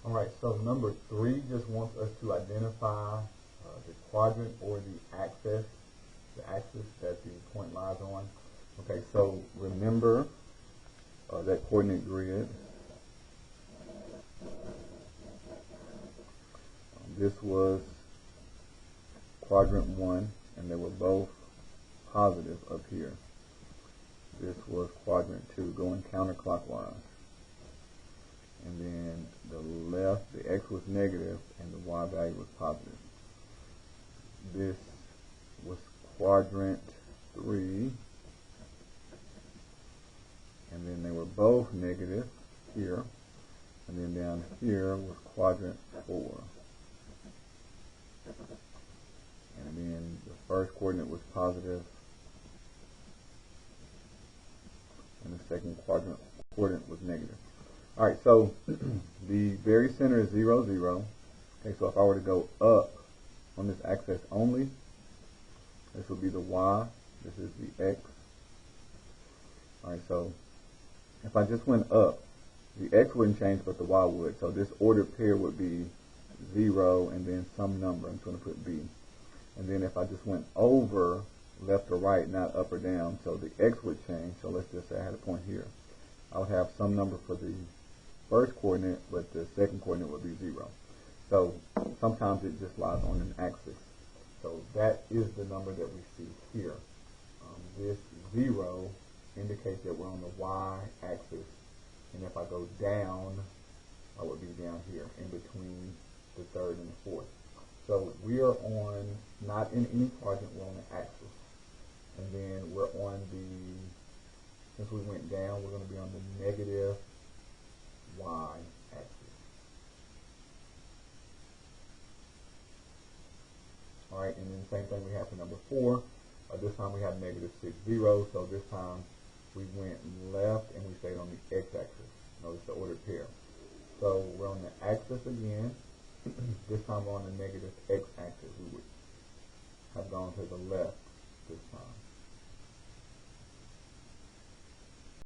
Alright, so number 3 just wants us to identify the quadrant or the axis that the point lies on. Okay, so remember that coordinate grid. This was quadrant 1, and they were both positive up here. This was quadrant 2, going counterclockwise. And then the left, the x was negative, and the y value was positive. This was quadrant 3, and then they were both negative here, and then down here was quadrant 4. And then the first coordinate was positive, and the second coordinate was negative. Alright, so the very center is 0, 0. Okay, so if I were to go up on this axis only, this would be the y, this is the x. Alright, so if I just went up, the x wouldn't change, but the y would. So this ordered pair would be 0 and then some number. I'm just going to put b. And then if I just went over left or right, not up or down, so the x would change. So let's just say I had a point here. I would have some number for the first coordinate, but the second coordinate would be 0. So sometimes it just lies on an axis. So that is the number that we see here. This 0 indicates that we're on the y-axis, and if I go down, I would be down here in between the third and the fourth. So we are on, not in any quadrant, we're on the axis. And then we're on the, since we went down, we're going to be on the negative y-axis. Alright, and then the same thing we have for number 4. This time we have negative 6, 0, so this time we went left and we stayed on the x-axis. Notice the ordered pair. So we're on the axis again. This time we're on the negative x-axis. We would have gone to the left.